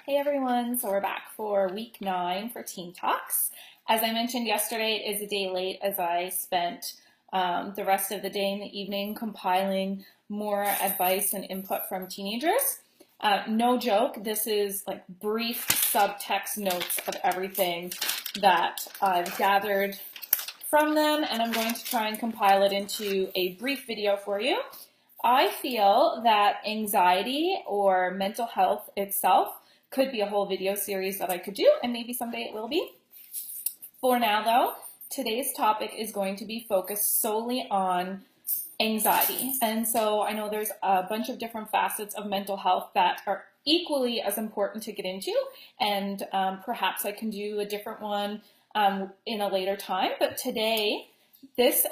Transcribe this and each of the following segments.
Hey everyone, so we're back for week 9 for Teen Talks. As I mentioned yesterday, it is a day late as I spent the rest of the day and the evening compiling more advice and input from teenagers. No joke, this is like brief subtext notes of everything that I've gathered from them, and I'm going to try and compile it into a brief video for you. I feel that anxiety or mental health itself could be a whole video series that I could do, and maybe someday it will be. For now though, today's topic is going to be focused solely on anxiety. And so I know there's a bunch of different facets of mental health that are equally as important to get into, and perhaps I can do a different one in a later time. But today, this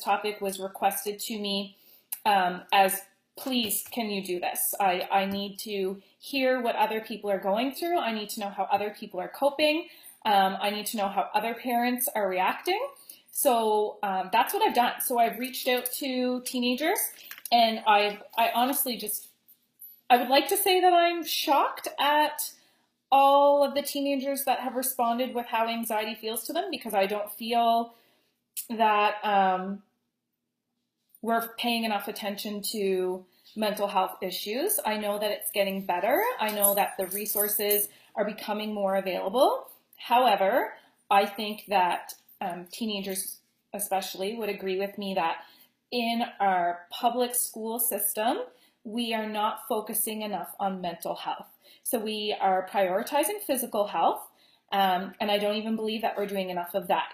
topic was requested to me as please, can you do this? I need to hear what other people are going through. I need to know how other people are coping. I need to know how other parents are reacting. So that's what I've done. So I've reached out to teenagers, and I honestly I would like to say that I'm shocked at all of the teenagers that have responded with how anxiety feels to them, because I don't feel that we're paying enough attention to mental health issues. I know that it's getting better. I know that the resources are becoming more available. However, I think that teenagers especially would agree with me that in our public school system, we are not focusing enough on mental health. So we are prioritizing physical health, and I don't even believe that we're doing enough of that,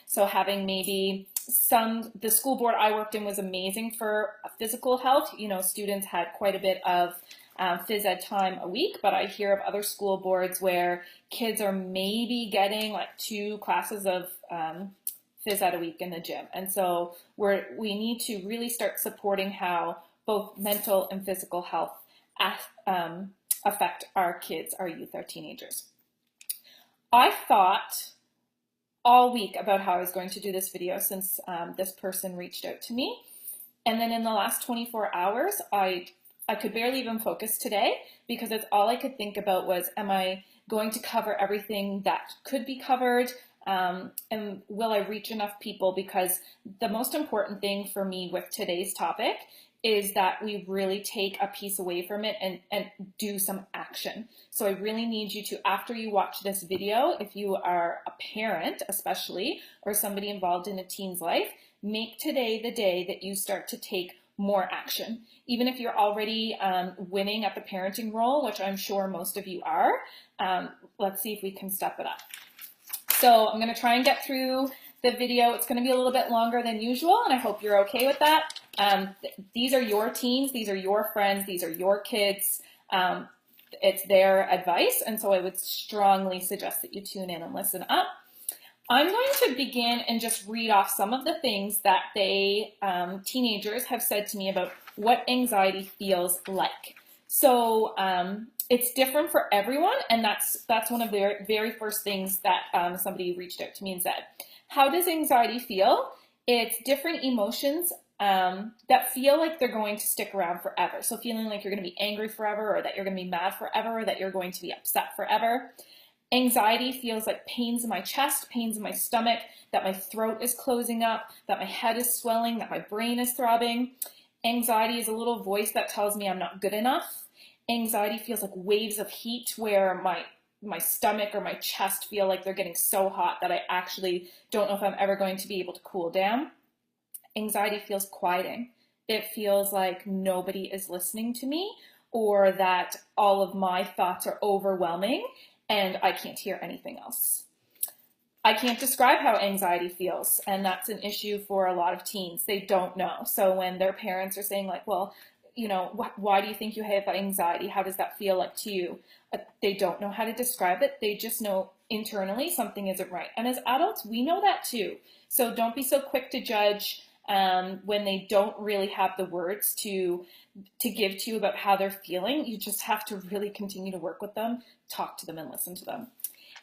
So having maybe the school board I worked in was amazing for physical health. Students had quite a bit of phys ed time a week, but I hear of other school boards where kids are maybe getting like 2 classes of phys ed a week in the gym. And so we need to really start supporting how both mental and physical health affect our kids, our youth, our teenagers. I thought all week about how I was going to do this video since this person reached out to me. And then in the last 24 hours, I could barely even focus today, because it's all I could think about was, am I going to cover everything that could be covered? And will I reach enough people? Because the most important thing for me with today's topic is that we really take a piece away from it and do some action. So I really need you to, after you watch this video, if you are a parent especially, or somebody involved in a teen's life, make today the day that you start to take more action. Even if you're already winning at the parenting role, which I'm sure most of you are, let's see if we can step it up. So I'm going to try and get through the video. It's going to be a little bit longer than usual, and I hope you're okay with that. These are your teens, these are your friends, these are your kids. It's their advice, and so I would strongly suggest that you tune in and listen up. I'm going to begin and just read off some of the things that teenagers have said to me about what anxiety feels like. So it's different for everyone, and that's one of the very first things that somebody reached out to me and said. How does anxiety feel? It's different emotions that feel like they're going to stick around forever. So feeling like you're going to be angry forever, or that you're going to be mad forever, or that you're going to be upset forever. Anxiety feels like pains in my chest, pains in my stomach, that my throat is closing up, that my head is swelling, that my brain is throbbing. Anxiety is a little voice that tells me I'm not good enough. Anxiety feels like waves of heat where my stomach or my chest feel like they're getting so hot that I actually don't know if I'm ever going to be able to cool down. Anxiety feels quieting. It feels like nobody is listening to me, or that all of my thoughts are overwhelming and I can't hear anything else. I can't describe how anxiety feels, and that's an issue for a lot of teens. They don't know. So when their parents are saying like, well, why do you think you have anxiety? How does that feel like to you? They don't know how to describe it. They just know internally something isn't right. And as adults, we know that too. So don't be so quick to judge when they don't really have the words to give to you about how they're feeling. You just have to really continue to work with them, talk to them, and listen to them.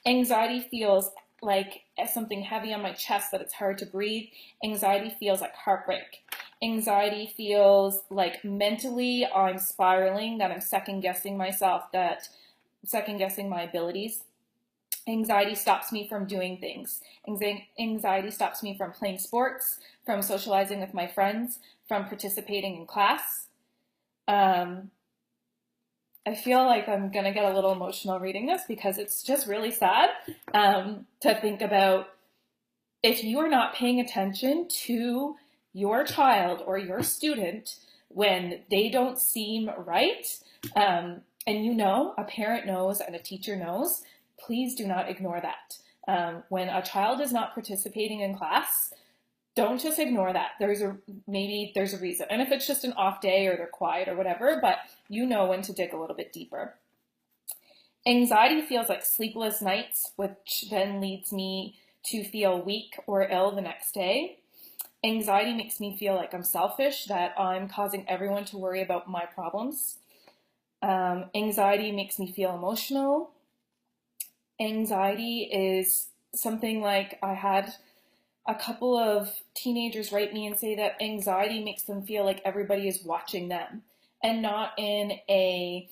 Anxiety feels like something heavy on my chest, that it's hard to breathe. Anxiety feels like heartbreak. Anxiety feels like mentally I'm spiraling, that I'm second guessing myself, that second guessing my abilities. Anxiety stops me from doing things. Anxiety stops me from playing sports, from socializing with my friends, from participating in class. I feel like I'm going to get a little emotional reading this because it's just really sad to think about if you are not paying attention to your child or your student when they don't seem right, and you know, a parent knows and a teacher knows, please do not ignore that. When a child is not participating in class, don't just ignore that. Maybe there's a reason. And if it's just an off day or they're quiet or whatever, but you know when to dig a little bit deeper. Anxiety feels like sleepless nights, which then leads me to feel weak or ill the next day. Anxiety makes me feel like I'm selfish, that I'm causing everyone to worry about my problems. Anxiety makes me feel emotional. Anxiety is something like I had a couple of teenagers write me and say that anxiety makes them feel like everybody is watching them, and not in a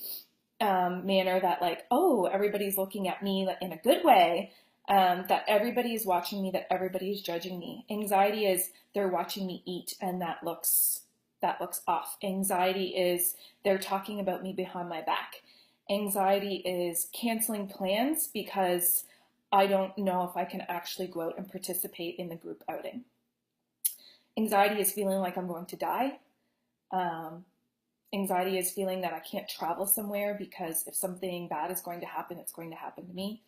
manner that like, oh, everybody's looking at me in a good way, that everybody is watching me, that everybody is judging me. Anxiety is they're watching me eat and that looks off. Anxiety is they're talking about me behind my back. Anxiety is canceling plans because I don't know if I can actually go out and participate in the group outing. Anxiety is feeling like I'm going to die. Anxiety is feeling that I can't travel somewhere because if something bad is going to happen, it's going to happen to me.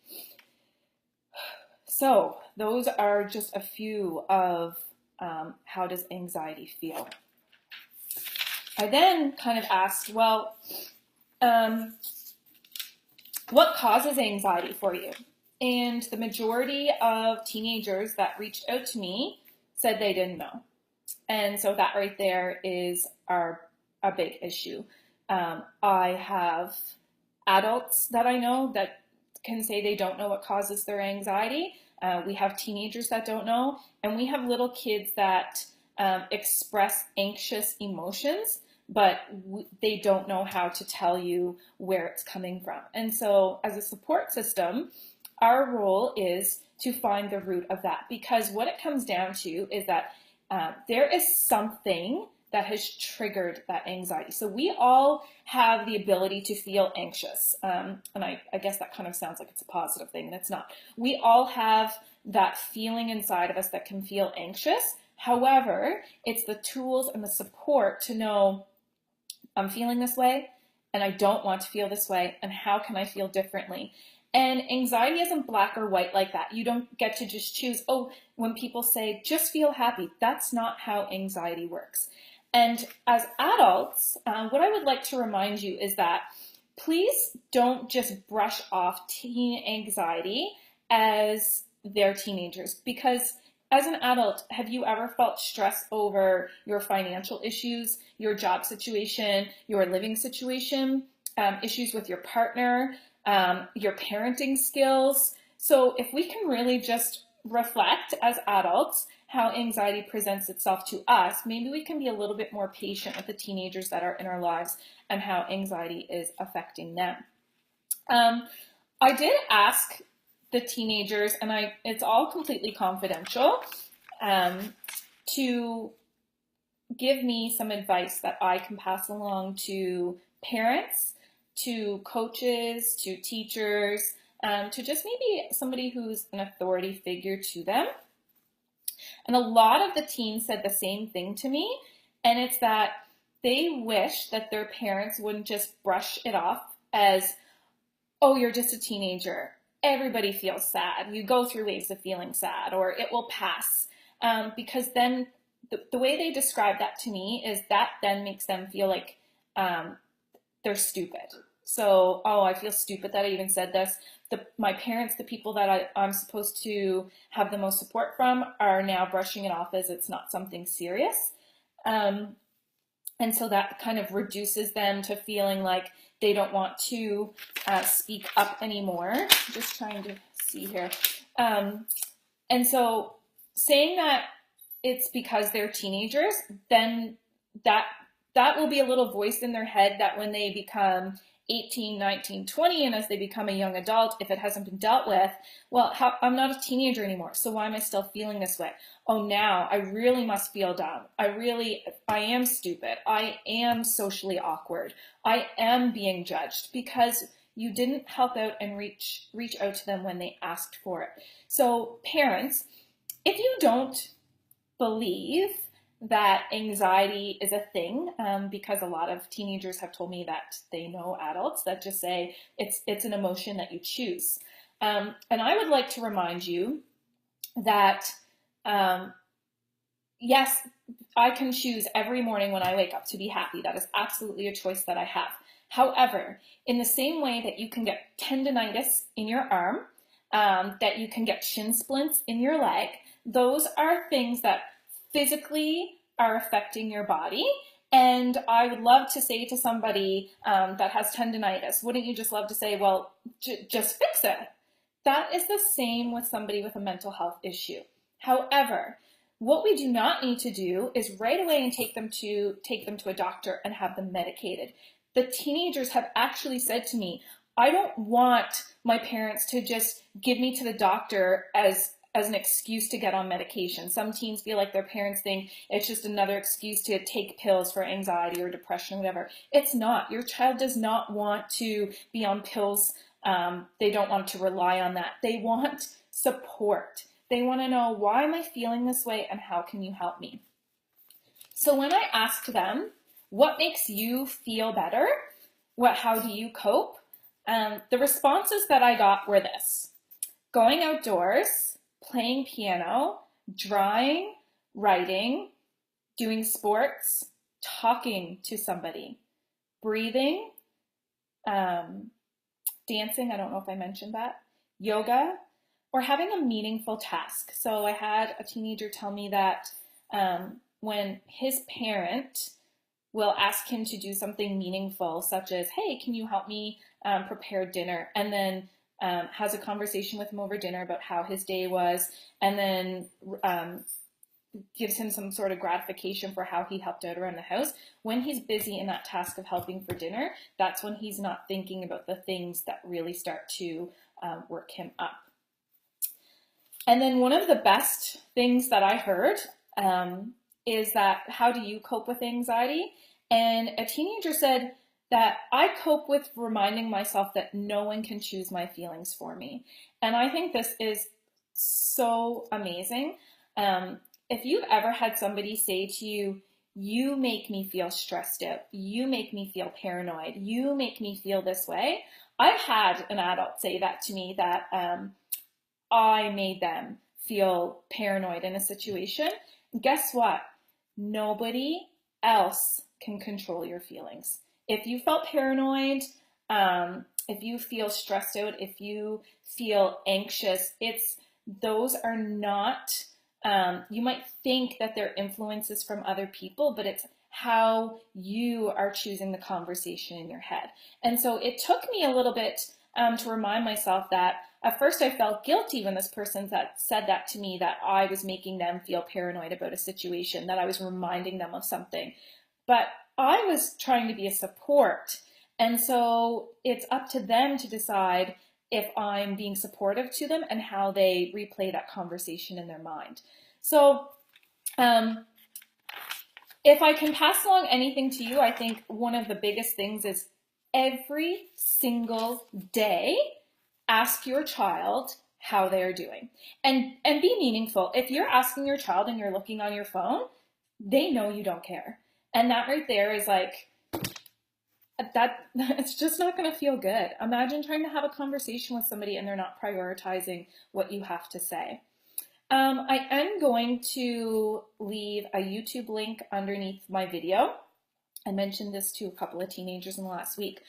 So those are just a few of how does anxiety feel. I then kind of asked, well, what causes anxiety for you? And the majority of teenagers that reached out to me said they didn't know. And so that right there is a big issue. I have adults that I know that can say they don't know what causes their anxiety. We have teenagers that don't know, and we have little kids that express anxious emotions, but they don't know how to tell you where it's coming from. And so as a support system, our role is to find the root of that, because what it comes down to is that there is something that has triggered that anxiety. So we all have the ability to feel anxious. And I guess that kind of sounds like it's a positive thing, and it's not. We all have that feeling inside of us that can feel anxious. However, it's the tools and the support to know I'm feeling this way and I don't want to feel this way, and how can I feel differently? And anxiety isn't black or white like that. You don't get to just choose, oh, when people say, just feel happy. That's not how anxiety works. And as adults, what I would like to remind you is that please don't just brush off teen anxiety as they're teenagers. Because as an adult, have you ever felt stress over your financial issues, your job situation, your living situation, issues with your partner, your parenting skills? So if we can really just reflect as adults how anxiety presents itself to us, maybe we can be a little bit more patient with the teenagers that are in our lives and how anxiety is affecting them. I did ask the teenagers, and it's all completely confidential, to give me some advice that I can pass along to parents, to coaches, to teachers, to just maybe somebody who's an authority figure to them. And a lot of the teens said the same thing to me, and it's that they wish that their parents wouldn't just brush it off as, oh, you're just a teenager. Everybody feels sad. You go through waves of feeling sad, or it will pass. Because then the way they describe that to me is that then makes them feel like they're stupid. So, oh, I feel stupid that I even said this. My parents, the people that I'm supposed to have the most support from, are now brushing it off as it's not something serious. And so that kind of reduces them to feeling like they don't want to speak up anymore. Just trying to see here. And so saying that it's because they're teenagers, then that will be a little voice in their head that when they become 18, 19, 20, and as they become a young adult, if it hasn't been dealt with, well, I'm not a teenager anymore, so why am I still feeling this way? Oh, now I really must feel dumb. I am stupid. I am socially awkward. I am being judged because you didn't help out and reach out to them when they asked for it. So parents, if you don't believe that anxiety is a thing, because a lot of teenagers have told me that they know adults that just say it's an emotion that you choose. And I would like to remind you that yes, I can choose every morning when I wake up to be happy. That is absolutely a choice that I have. However, in the same way that you can get tendonitis in your arm, that you can get shin splints in your leg, those are things that physically are affecting your body. And I would love to say to somebody that has tendonitis, wouldn't you just love to say, well, just fix it? That is the same with somebody with a mental health issue. However, what we do not need to do is right away and take them to a doctor and have them medicated. The teenagers have actually said to me, I don't want my parents to just give me to the doctor as an excuse to get on medication. Some teens feel like their parents think it's just another excuse to take pills for anxiety or depression or whatever. It's not. Your child does not want to be on pills. They don't want to rely on that. They want support. They want to know, why am I feeling this way and how can you help me? So when I asked them, what makes you feel better? How do you cope? The responses that I got were this: going outdoors, playing piano, drawing, writing, doing sports, talking to somebody, breathing, dancing, I don't know if I mentioned that, yoga, or having a meaningful task. So I had a teenager tell me that when his parent will ask him to do something meaningful, such as, hey, can you help me prepare dinner? And then has a conversation with him over dinner about how his day was, and then gives him some sort of gratification for how he helped out around the house. When he's busy in that task of helping for dinner, that's when he's not thinking about the things that really start to work him up. And then one of the best things that I heard is that, how do you cope with anxiety? And a teenager said that I cope with reminding myself that no one can choose my feelings for me. And I think this is so amazing. If you've ever had somebody say to you, you make me feel stressed out, you make me feel paranoid, you make me feel this way. I've had an adult say that to me, that I made them feel paranoid in a situation. Guess what? Nobody else can control your feelings. If you felt paranoid, if you feel stressed out, if you feel anxious, those are not, you might think that they're influences from other people, but it's how you are choosing the conversation in your head. And so it took me a little bit to remind myself that at first I felt guilty when this person said that to me, that I was making them feel paranoid about a situation, that I was reminding them of something. But I was trying to be a support. And so it's up to them to decide if I'm being supportive to them and how they replay that conversation in their mind. So if I can pass along anything to you, I think one of the biggest things is every single day, ask your child how they are doing, and be meaningful. If you're asking your child and you're looking on your phone, they know you don't care. And that right there is like, it's just not going to feel good. Imagine trying to have a conversation with somebody and they're not prioritizing what you have to say. I am going to leave a YouTube link underneath my video. I mentioned this to a couple of teenagers in the last week.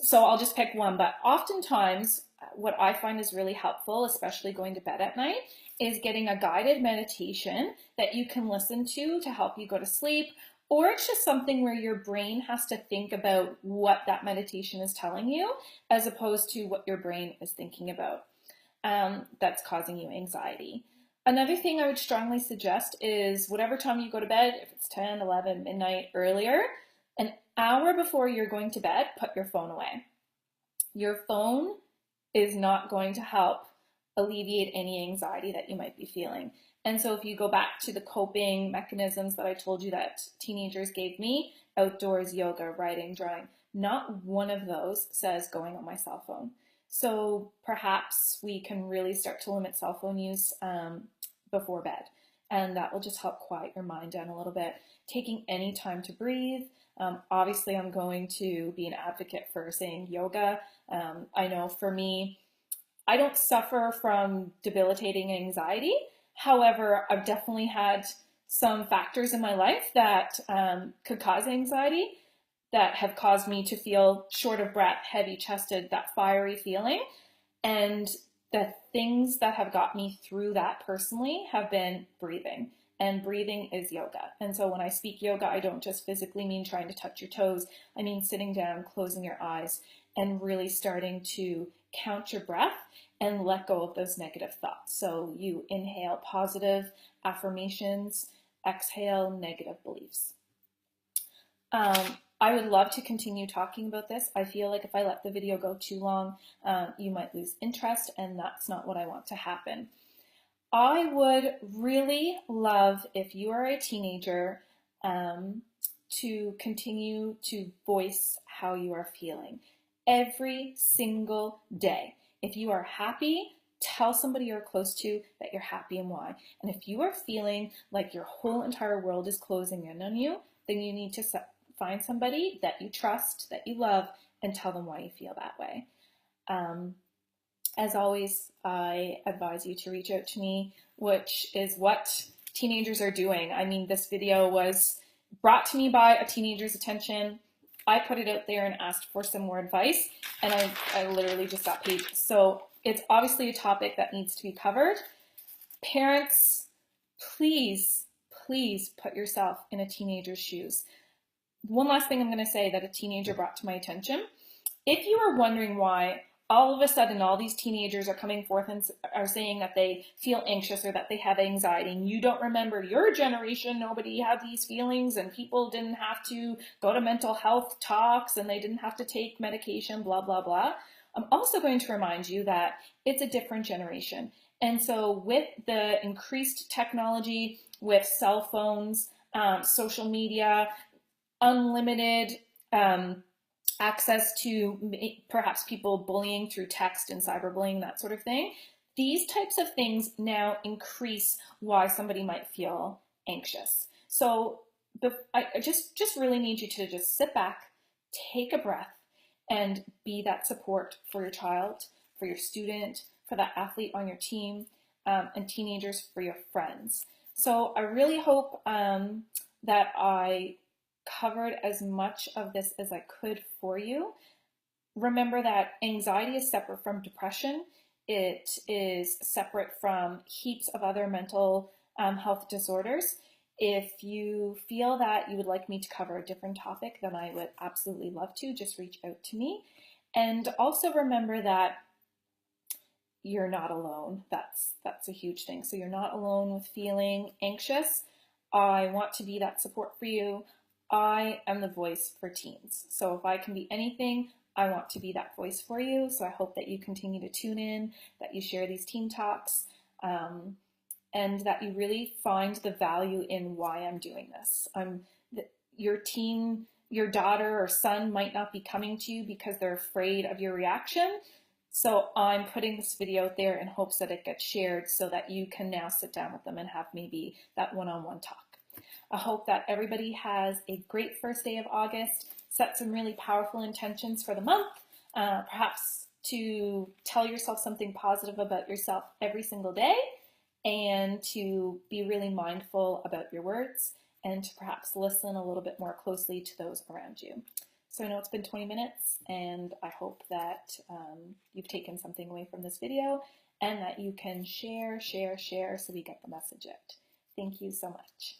So I'll just pick one, but oftentimes what I find is really helpful, especially going to bed at night, is getting a guided meditation that you can listen to help you go to sleep, or it's just something where your brain has to think about what that meditation is telling you, as opposed to what your brain is thinking about that's causing you anxiety. Another thing I would strongly suggest is whatever time you go to bed, if it's 10, 11, midnight, earlier, An hour before you're going to bed, put your phone away. Your phone is not going to help alleviate any anxiety that you might be feeling. And so if you go back to the coping mechanisms that I told you that teenagers gave me, outdoors, yoga, writing, drawing, not one of those says going on my cell phone. So perhaps we can really start to limit cell phone use before bed. And that will just help quiet your mind down a little bit. Taking any time to breathe. Obviously, I'm going to be an advocate for saying yoga. I know for me, I don't suffer from debilitating anxiety. However, I've definitely had some factors in my life that could cause anxiety, that have caused me to feel short of breath, heavy chested, that fiery feeling. And the things that have got me through that personally have been breathing. And breathing is yoga. And so when I speak yoga, I don't just physically mean trying to touch your toes. I mean sitting down, closing your eyes, and really starting to count your breath and let go of those negative thoughts. So you inhale positive affirmations, exhale negative beliefs. I would love to continue talking about this. I feel like if I let the video go too long, you might lose interest, and that's not what I want to happen. I would really love if you are a teenager to continue to voice how you are feeling every single day. If you are happy, tell somebody you're close to that you're happy and why. And if you are feeling like your whole entire world is closing in on you, then you need to find somebody that you trust, that you love, and tell them why you feel that way. As always, I advise you to reach out to me, which is what teenagers are doing. I mean, this video was brought to me by a teenager's attention. I put it out there and asked for some more advice, and I literally just got pages. So it's obviously a topic that needs to be covered. Parents, please, please put yourself in a teenager's shoes. One last thing I'm going to say that a teenager brought to my attention. If you are wondering why all of a sudden all these teenagers are coming forth and are saying that they feel anxious or that they have anxiety, and you don't remember your generation, nobody had these feelings and people didn't have to go to mental health talks and they didn't have to take medication, blah, blah, blah. I'm also going to remind you that it's a different generation. And so with the increased technology, with cell phones, social media, unlimited access to perhaps people bullying through text and cyberbullying, that sort of thing. These types of things now increase why somebody might feel anxious. So I just really need you to just sit back, take a breath, and be that support for your child, for your student, for that athlete on your team, and teenagers, for your friends. So I really hope that I covered as much of this as I could for you. Remember that anxiety is separate from depression. It is separate from heaps of other mental health disorders. If you feel that you would like me to cover a different topic, then I would absolutely love to. Just reach out to me. And also remember that you're not alone. That's a huge thing. So you're not alone with feeling anxious. I want to be that support for you. I am the voice for teens. So if I can be anything, I want to be that voice for you. So I hope that you continue to tune in, that you share these teen talks, and that you really find the value in why I'm doing this. Your daughter or son might not be coming to you because they're afraid of your reaction. So I'm putting this video out there in hopes that it gets shared so that you can now sit down with them and have maybe that one-on-one talk. I hope that everybody has a great first day of August. Set some really powerful intentions for the month, perhaps to tell yourself something positive about yourself every single day, and to be really mindful about your words, and to perhaps listen a little bit more closely to those around you. So I know it's been 20 minutes, and I hope that you've taken something away from this video, and that you can share so we get the message out. Thank you so much.